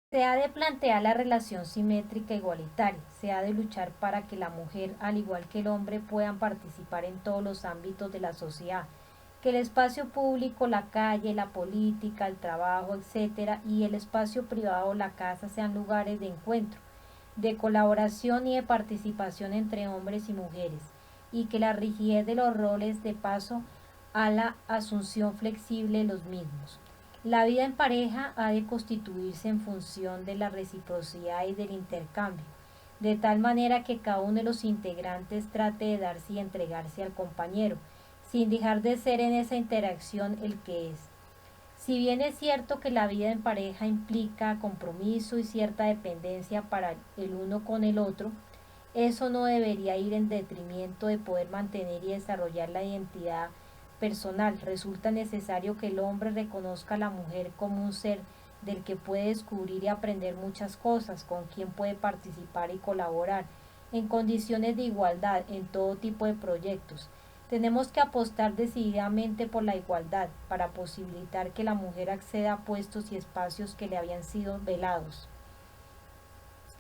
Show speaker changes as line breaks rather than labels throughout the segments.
Se ha de plantear la relación simétrica igualitaria, se ha de luchar para que la mujer, al igual que el hombre, puedan participar en todos los ámbitos de la sociedad, que el espacio público, la calle, la política, el trabajo, etcétera, y el espacio privado, la casa, sean lugares de encuentro, de colaboración y de participación entre hombres y mujeres, y que la rigidez de los roles dé paso a la asunción flexible de los mismos. La vida en pareja ha de constituirse en función de la reciprocidad y del intercambio, de tal manera que cada uno de los integrantes trate de darse y entregarse al compañero, sin dejar de ser en esa interacción el que es. Si bien es cierto que la vida en pareja implica compromiso y cierta dependencia para el uno con el otro, eso no debería ir en detrimento de poder mantener y desarrollar la identidad personal. Resulta necesario que el hombre reconozca a la mujer como un ser del que puede descubrir y aprender muchas cosas, con quien puede participar y colaborar en condiciones de igualdad en todo tipo de proyectos. Tenemos que apostar decididamente por la igualdad para posibilitar que la mujer acceda a puestos y espacios que le habían sido velados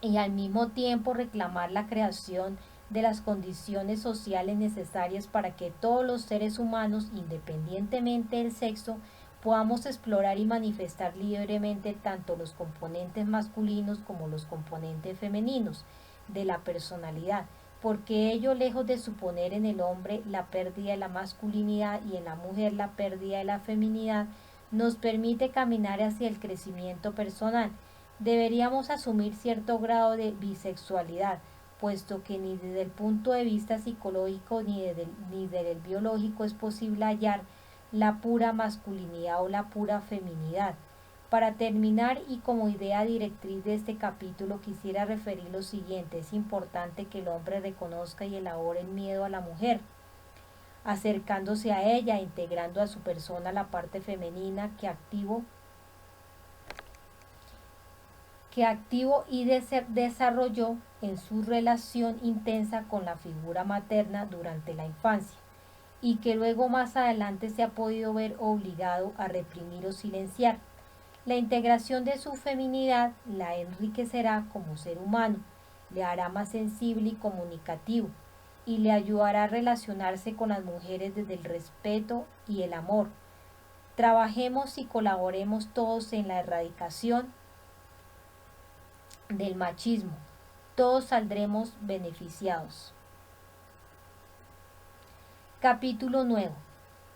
y al mismo tiempo reclamar la creación de las condiciones sociales necesarias para que todos los seres humanos, independientemente del sexo, podamos explorar y manifestar libremente tanto los componentes masculinos como los componentes femeninos de la personalidad, porque ello, lejos de suponer en el hombre la pérdida de la masculinidad y en la mujer la pérdida de la feminidad, nos permite caminar hacia el crecimiento personal. Deberíamos asumir cierto grado de bisexualidad, puesto que ni desde el punto de vista psicológico ni desde el biológico es posible hallar la pura masculinidad o la pura feminidad. Para terminar y como idea directriz de este capítulo quisiera referir lo siguiente: es importante que el hombre reconozca y elabore el miedo a la mujer, acercándose a ella, integrando a su persona la parte femenina que activo y desarrolló en su relación intensa con la figura materna durante la infancia y que luego más adelante se ha podido ver obligado a reprimir o silenciar. La integración de su feminidad la enriquecerá como ser humano, le hará más sensible y comunicativo y le ayudará a relacionarse con las mujeres desde el respeto y el amor. Trabajemos y colaboremos todos en la erradicación del machismo. Todos saldremos beneficiados. Capítulo nuevo.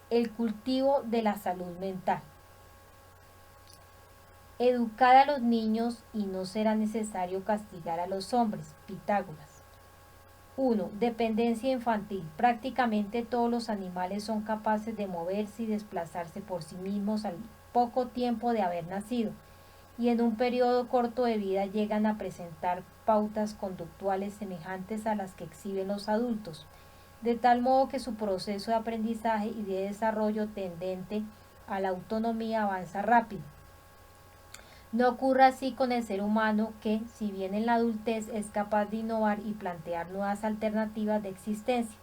El cultivo de la salud mental. Educar a los niños y no será necesario castigar a los hombres. Pitágoras. 1. Dependencia infantil. Prácticamente todos los animales son capaces de moverse y desplazarse por sí mismos al poco tiempo de haber nacido, y en un periodo corto de vida llegan a presentar pautas conductuales semejantes a las que exhiben los adultos, de tal modo que su proceso de aprendizaje y de desarrollo tendente a la autonomía avanza rápido. No ocurre así con el ser humano que, si bien en la adultez es capaz de innovar y plantear nuevas alternativas de existencia,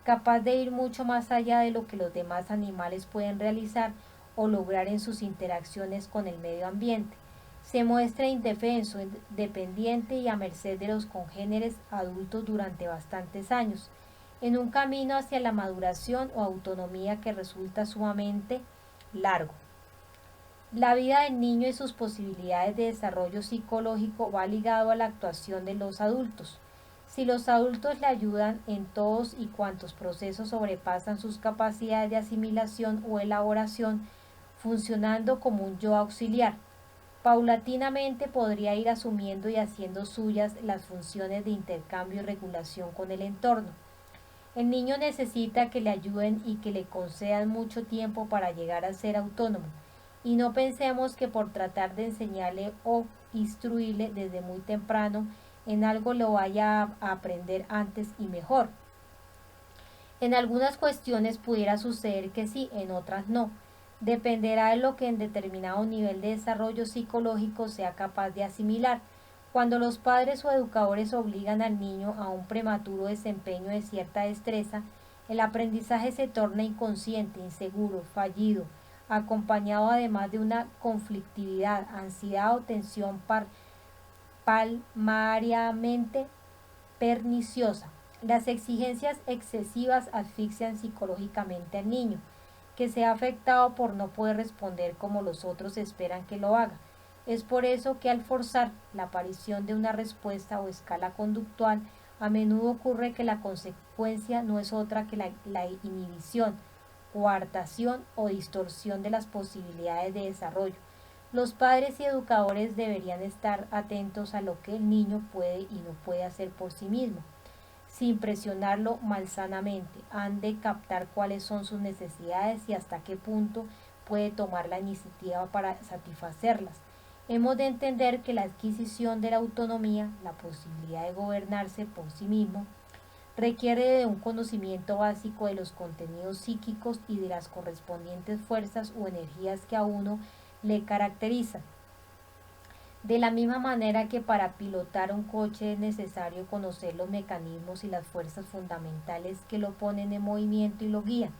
capaz de ir mucho más allá de lo que los demás animales pueden realizar o lograr en sus interacciones con el medio ambiente, se muestra indefenso, dependiente y a merced de los congéneres adultos durante bastantes años, en un camino hacia la maduración o autonomía que resulta sumamente largo. La vida del niño y sus posibilidades de desarrollo psicológico va ligado a la actuación de los adultos. Si los adultos le ayudan en todos y cuantos procesos sobrepasan sus capacidades de asimilación o elaboración, funcionando como un yo auxiliar, paulatinamente podría ir asumiendo y haciendo suyas las funciones de intercambio y regulación con el entorno. El niño necesita que le ayuden y que le concedan mucho tiempo para llegar a ser autónomo, y no pensemos que por tratar de enseñarle o instruirle desde muy temprano en algo lo vaya a aprender antes y mejor. En algunas cuestiones pudiera suceder que sí, en otras no. Dependerá de lo que en determinado nivel de desarrollo psicológico sea capaz de asimilar. Cuando los padres o educadores obligan al niño a un prematuro desempeño de cierta destreza, el aprendizaje se torna inconsciente, inseguro, fallido, acompañado además de una conflictividad, ansiedad o tensión palmariamente perniciosa. Las exigencias excesivas asfixian psicológicamente al niño, que se ha afectado por no poder responder como los otros esperan que lo haga. Es por eso que al forzar la aparición de una respuesta o escala conductual, a menudo ocurre que la consecuencia no es otra que la inhibición, coartación o distorsión de las posibilidades de desarrollo. Los padres y educadores deberían estar atentos a lo que el niño puede y no puede hacer por sí mismo, sin presionarlo malsanamente. Han de captar cuáles son sus necesidades y hasta qué punto puede tomar la iniciativa para satisfacerlas. Hemos de entender que la adquisición de la autonomía, la posibilidad de gobernarse por sí mismo, requiere de un conocimiento básico de los contenidos psíquicos y de las correspondientes fuerzas o energías que a uno le caracterizan. De la misma manera que para pilotar un coche es necesario conocer los mecanismos y las fuerzas fundamentales que lo ponen en movimiento y lo guían.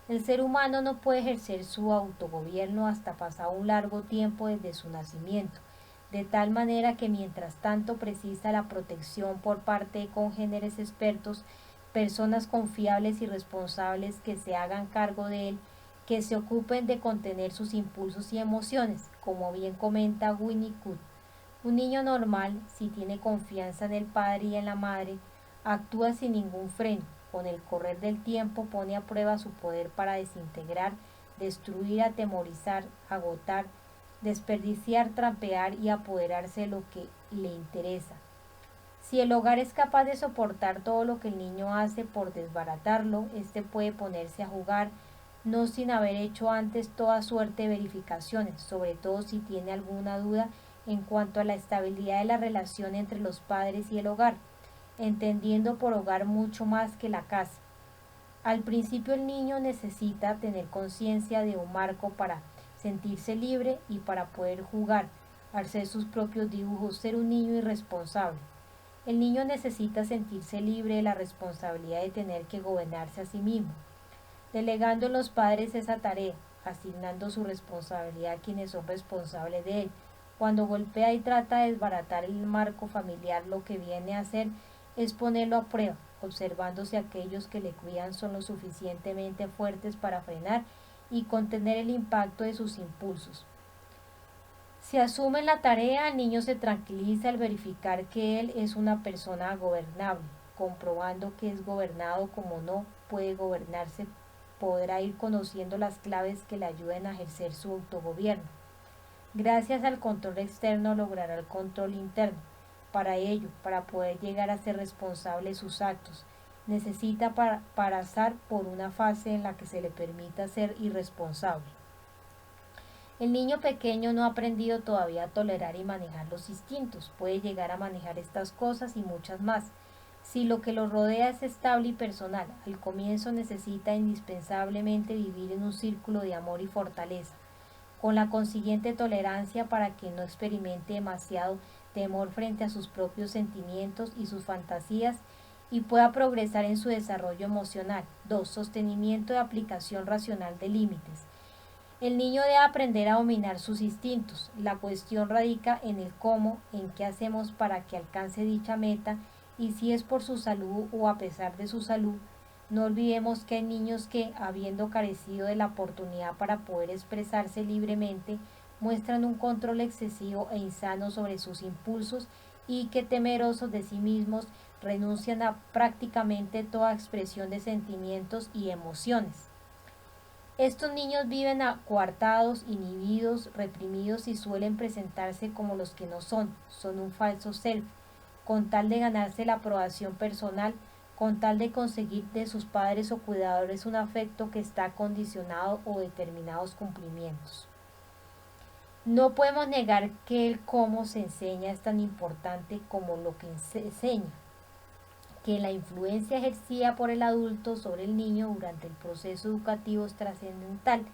El ser humano no puede ejercer su autogobierno hasta pasado un largo tiempo desde su nacimiento, de tal manera que mientras tanto precisa la protección por parte de congéneres expertos, personas confiables y responsables que se hagan cargo de él, que se ocupen de contener sus impulsos y emociones, como bien comenta Winnicott. Un niño normal, si tiene confianza en el padre y en la madre, actúa sin ningún freno. Con el correr del tiempo pone a prueba su poder para desintegrar, destruir, atemorizar, agotar, desperdiciar, trampear y apoderarse de lo que le interesa. Si el hogar es capaz de soportar todo lo que el niño hace por desbaratarlo, éste puede ponerse a jugar, no sin haber hecho antes toda suerte de verificaciones, sobre todo si tiene alguna duda en cuanto a la estabilidad de la relación entre los padres y el hogar, entendiendo por hogar mucho más que la casa. Al principio el niño necesita tener conciencia de un marco para sentirse libre y para poder jugar, hacer sus propios dibujos, ser un niño irresponsable. El niño necesita sentirse libre de la responsabilidad de tener que gobernarse a sí mismo, delegando en los padres esa tarea, asignando su responsabilidad a quienes son responsables de él. Cuando golpea y trata de desbaratar el marco familiar, lo que viene a hacer es ponerlo a prueba, observando si aquellos que le cuidan son lo suficientemente fuertes para frenar y contener el impacto de sus impulsos. Si asumen la tarea, el niño se tranquiliza al verificar que él es una persona gobernable, comprobando que es gobernado como no puede gobernarse, podrá ir conociendo las claves que le ayuden a ejercer su autogobierno. Gracias al control externo logrará el control interno. Para ello, para poder llegar a ser responsable de sus actos, necesita pasar por una fase en la que se le permita ser irresponsable. El niño pequeño no ha aprendido todavía a tolerar y manejar los instintos. Puede llegar a manejar estas cosas y muchas más. Si lo que lo rodea es estable y personal, al comienzo necesita indispensablemente vivir en un círculo de amor y fortaleza, con la consiguiente tolerancia para que no experimente demasiado temor frente a sus propios sentimientos y sus fantasías y pueda progresar en su desarrollo emocional. 2. Sostenimiento de aplicación racional de límites. El niño debe aprender a dominar sus instintos. La cuestión radica en el cómo, en qué hacemos para que alcance dicha meta y si es por su salud o a pesar de su salud. No olvidemos que hay niños que, habiendo carecido de la oportunidad para poder expresarse libremente, muestran un control excesivo e insano sobre sus impulsos y que, temerosos de sí mismos, renuncian a prácticamente toda expresión de sentimientos y emociones. Estos niños viven coartados, inhibidos, reprimidos y suelen presentarse como los que no son un falso self, con tal de ganarse la aprobación personal, con tal de conseguir de sus padres o cuidadores un afecto que está condicionado o determinados cumplimientos. No podemos negar que el cómo se enseña es tan importante como lo que se enseña, que la influencia ejercida por el adulto sobre el niño durante el proceso educativo es trascendental.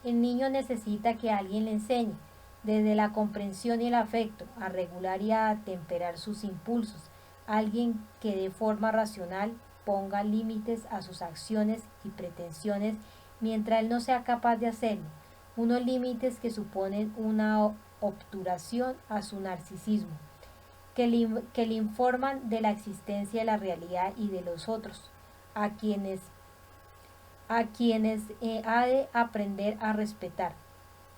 El niño necesita que alguien le enseñe, desde la comprensión y el afecto, a regular y a atemperar sus impulsos, alguien que de forma racional ponga límites a sus acciones y pretensiones mientras él no sea capaz de hacerlo. unos límites que suponen una obturación a su narcisismo, que le informan de la existencia de la realidad y de los otros, a quienes, ha de aprender a respetar.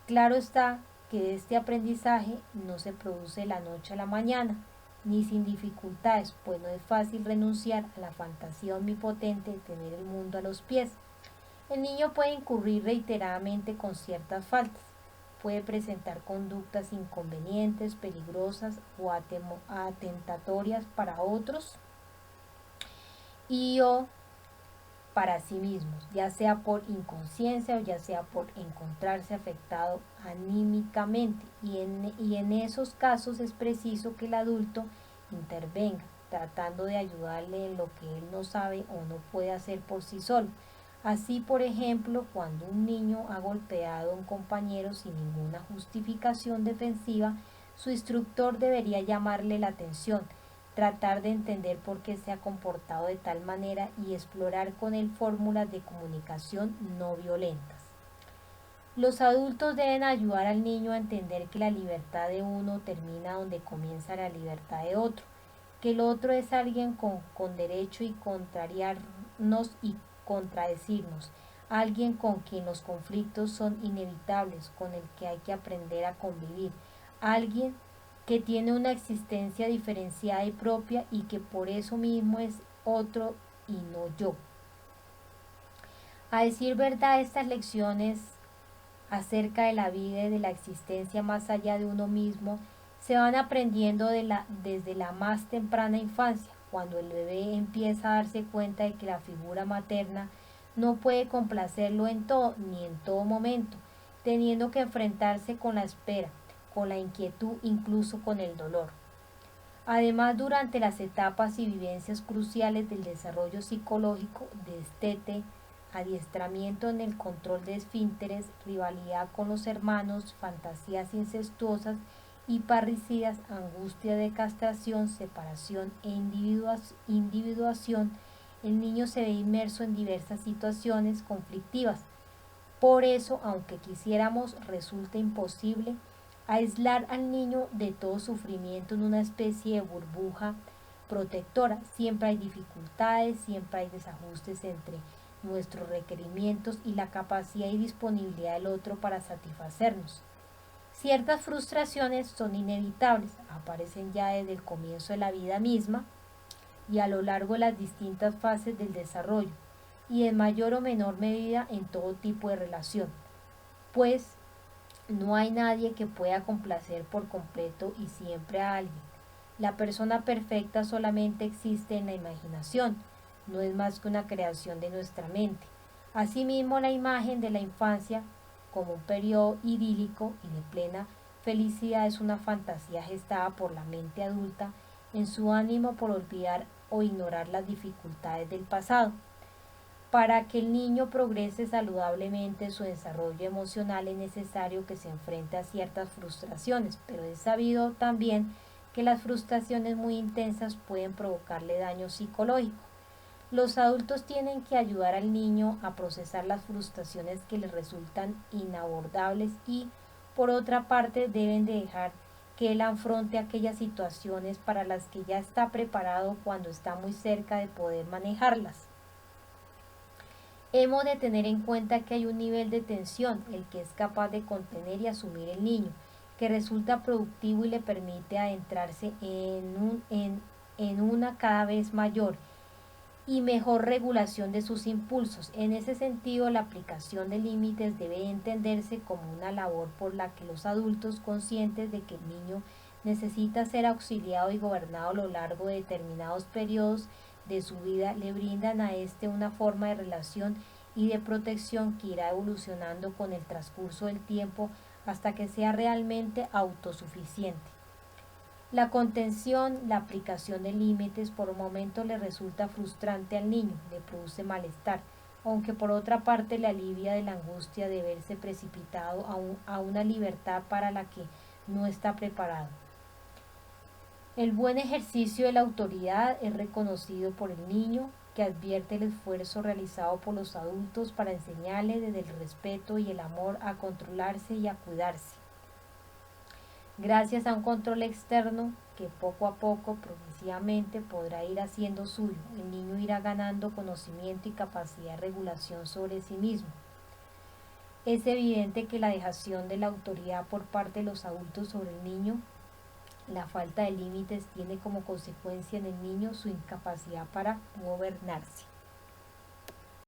Claro está que este aprendizaje no se produce de la noche a la mañana, ni sin dificultades, pues no es fácil renunciar a la fantasía omnipotente de tener el mundo a los pies. El niño puede incurrir reiteradamente con ciertas faltas, puede presentar conductas inconvenientes, peligrosas o atentatorias para otros y o para sí mismos, ya sea por inconsciencia o ya sea por encontrarse afectado anímicamente. Y en esos casos es preciso que el adulto intervenga, tratando de ayudarle en lo que él no sabe o no puede hacer por sí solo. Así, por ejemplo, cuando un niño ha golpeado a un compañero sin ninguna justificación defensiva, su instructor debería llamarle la atención, tratar de entender por qué se ha comportado de tal manera y explorar con él fórmulas de comunicación no violentas. Los adultos deben ayudar al niño a entender que la libertad de uno termina donde comienza la libertad de otro, que el otro es alguien con derecho y contrariarnos y contradecirnos, alguien con quien los conflictos son inevitables, con el que hay que aprender a convivir, alguien que tiene una existencia diferenciada y propia y que por eso mismo es otro y no yo. A decir verdad, estas lecciones acerca de la vida y de la existencia más allá de uno mismo se van aprendiendo desde la más temprana infancia, cuando el bebé empieza a darse cuenta de que la figura materna no puede complacerlo en todo ni en todo momento, teniendo que enfrentarse con la espera, con la inquietud, incluso con el dolor. Además, durante las etapas y vivencias cruciales del desarrollo psicológico, destete, adiestramiento en el control de esfínteres, rivalidad con los hermanos, fantasías incestuosas y parricidas, angustia de castración, separación e individuación, el niño se ve inmerso en diversas situaciones conflictivas. Por eso, aunque quisiéramos, resulta imposible aislar al niño de todo sufrimiento en una especie de burbuja protectora. Siempre hay dificultades, siempre hay desajustes entre nuestros requerimientos y la capacidad y disponibilidad del otro para satisfacernos. Ciertas frustraciones son inevitables, aparecen ya desde el comienzo de la vida misma y a lo largo de las distintas fases del desarrollo, y en mayor o menor medida en todo tipo de relación, pues no hay nadie que pueda complacer por completo y siempre a alguien. La persona perfecta solamente existe en la imaginación, no es más que una creación de nuestra mente. Asimismo, la imagen de la infancia como un periodo idílico y de plena felicidad es una fantasía gestada por la mente adulta en su ánimo por olvidar o ignorar las dificultades del pasado. Para que el niño progrese saludablemente en su desarrollo emocional es necesario que se enfrente a ciertas frustraciones, pero es sabido también que las frustraciones muy intensas pueden provocarle daño psicológico. Los adultos tienen que ayudar al niño a procesar las frustraciones que le resultan inabordables y, por otra parte, deben de dejar que él afronte aquellas situaciones para las que ya está preparado cuando está muy cerca de poder manejarlas. Hemos de tener en cuenta que hay un nivel de tensión, el que es capaz de contener y asumir el niño, que resulta productivo y le permite adentrarse en una cada vez mayor y mejor regulación de sus impulsos. En ese sentido, la aplicación de límites debe entenderse como una labor por la que los adultos, conscientes de que el niño necesita ser auxiliado y gobernado a lo largo de determinados periodos de su vida, le brindan a éste una forma de relación y de protección que irá evolucionando con el transcurso del tiempo hasta que sea realmente autosuficiente. La contención, la aplicación de límites por un momento le resulta frustrante al niño, le produce malestar, aunque por otra parte le alivia de la angustia de verse precipitado a una libertad para la que no está preparado. El buen ejercicio de la autoridad es reconocido por el niño que advierte el esfuerzo realizado por los adultos para enseñarle desde el respeto y el amor a controlarse y a cuidarse. Gracias a un control externo que poco a poco, progresivamente, podrá ir haciendo suyo, el niño irá ganando conocimiento y capacidad de regulación sobre sí mismo. Es evidente que la dejación de la autoridad por parte de los adultos sobre el niño, la falta de límites, tiene como consecuencia en el niño su incapacidad para gobernarse.